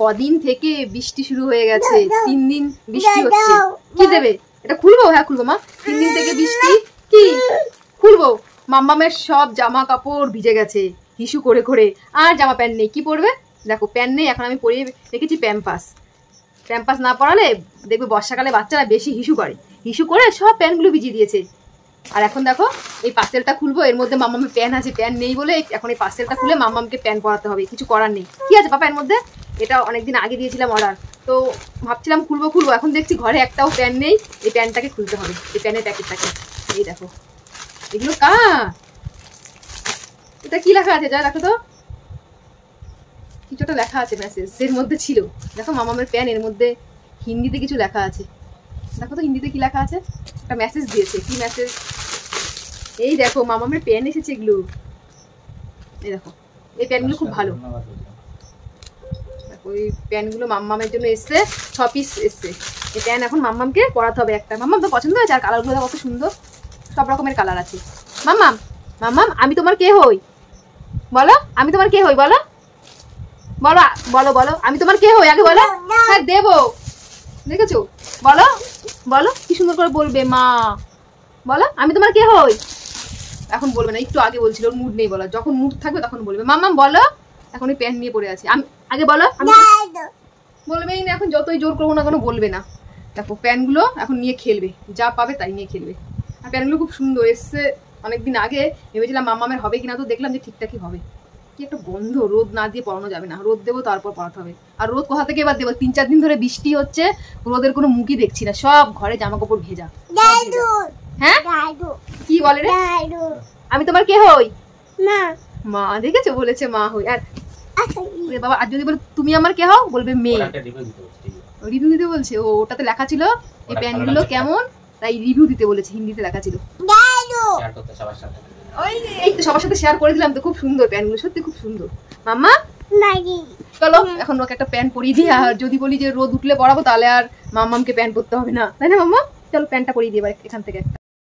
কদিন থেকে বৃষ্টি শুরু হয়ে গেছে, 3 দিন বৃষ্টি হচ্ছে। কি দেবে? এটা খুলবো? হ্যাঁ খুলবো মা। 3 দিন থেকে বৃষ্টি, কি খুলবো? মাম্মামের সব জামা কাপড় ভিজে গেছে হিসু করে করে, আর জামা প্যান্ট নেই। কি পরবে? দেখো প্যান্ট নেই, এখন আমি পরিয়ে রেখেছি প্যাম্পাস। প্যাম্পাস না পরালে দেখবে বর্ষাকালে বাচ্চারা বেশি হিসু করে, হিসু করে সব প্যান্টগুলো ভিজিয়ে দিয়েছে। আর এখন দেখো এই পার্সেলটা খুলবো, এর মধ্যে মাম্মামের প্যান্ট আছে, প্যান্ট নেই বলে এখন এই পার্সেলটা খুলে মাম্মামকে প্যান্ট পরাতে হবে, কিছু করার নেই। কি আছে পাপা এর মধ্যে? এটা অনেকদিন আগে দিয়েছিলাম অর্ডার, তো ভাবছিলাম খুলবো, এখন দেখছি ঘরে একটাও প্যান্ট নেই। এই প্যান্টটাকে খুলতে হবে, এই প্যান্টের প্যাকেটটাকে। এই দেখো এগুলো এটা কি লেখা আছে? যা দেখো তো, কিছুটা লেখা আছে, মেসেজ এর মধ্যে ছিল। দেখো মাম্মামের প্যান্ট, এর মধ্যে হিন্দিতে কিছু লেখা আছে। দেখো তো হিন্দিতে কি লেখা আছে। একটা মেসেজ দিয়েছে, কি মেসেজ? এই দেখো মাম্মামের প্যান্ট এসেছে এগুলো। এই দেখো এই প্যান্টগুলো খুব ভালো। দেখো এই প্যান্টগুলো মাম্মামের জন্য এসছে, 6 পিস এসছে। এই প্যান্ট এখন মাম্মামকে পরাতে হবে একটা। মাম্মাম তো পছন্দ হয়েছে, আর কালারগুলো কত সুন্দর, সব রকমের কালার আছে। মাম্মাম আমি তোমার কে হই? বলো আমি তোমার কে হই, বলো বলো বলো বলো আমি তোমার কে হই আগে বলো। হ্যাঁ দেবো, দেখেছো? বলো বলো, কি সুন্দর করে বলবে মা। বলো আমি তোমার কে হই। এখন বলবে না, একটু আগে বলছিল, ওর মুড নেই বলা। যখন মুড থাকবে তখন বলবে। মাম্মাম বলো। এখন এই প্যান্ট নিয়ে পড়ে আছে, আমি আগে বলো। বলবেই না, এখন যতই জোর করবো না কেন বলবে না। দেখো প্যান্টগুলো এখন নিয়ে খেলবে, যা পাবে তাই নিয়ে খেলবে। আর প্যান্টগুলো খুব সুন্দর এসছে, অনেকদিন আগে ভেবেছিলাম মাম্মামের হবে কিনা, তো দেখলাম যে ঠিকঠাকই হবে। কি একটা গন্ধ, রোদ না দিয়ে পরানো যাবে না, রোদ দেবো তারপর পরাতে হবে। আর রোদ কোথা থেকে এবার দেবো? 3-4 দিন ধরে বৃষ্টি হচ্ছে, রোদের কোনো মুখই দেখছি না, সব ঘরে জামা কাপড় ভেজা। হ্যাঁ কি বলে রে? আমি তোমার কে হই? মা। দেখেছো বলেছে মা হই। আর বাবা, আর যদি বলে তুমি আমার কে হও, বলবে মেয়ে। রিভিউ দিতে বলছে। ওটাতে লেখা ছিল এই প্যান্টগুলো কেমন, তাই রিভিউ দিতে বলেছে, হিন্দিতে লেখা ছিল। এই তো সবার সাথে শেয়ার করে দিলাম তো, খুব সুন্দর প্যান্টগুলো, সত্যি খুব সুন্দর। মাম্মা চলো এখন ওকে একটা প্যান্ট পরিয়ে দিই। আর যদি বলি যে রোদ উঠলে পরাবো, তাহলে আর মাম্মামকে প্যান্ট পরতে হবে না, তাই না মাম্মা? চলো প্যান্টটা পরিয়ে দিই এবার এখান থেকে একটা।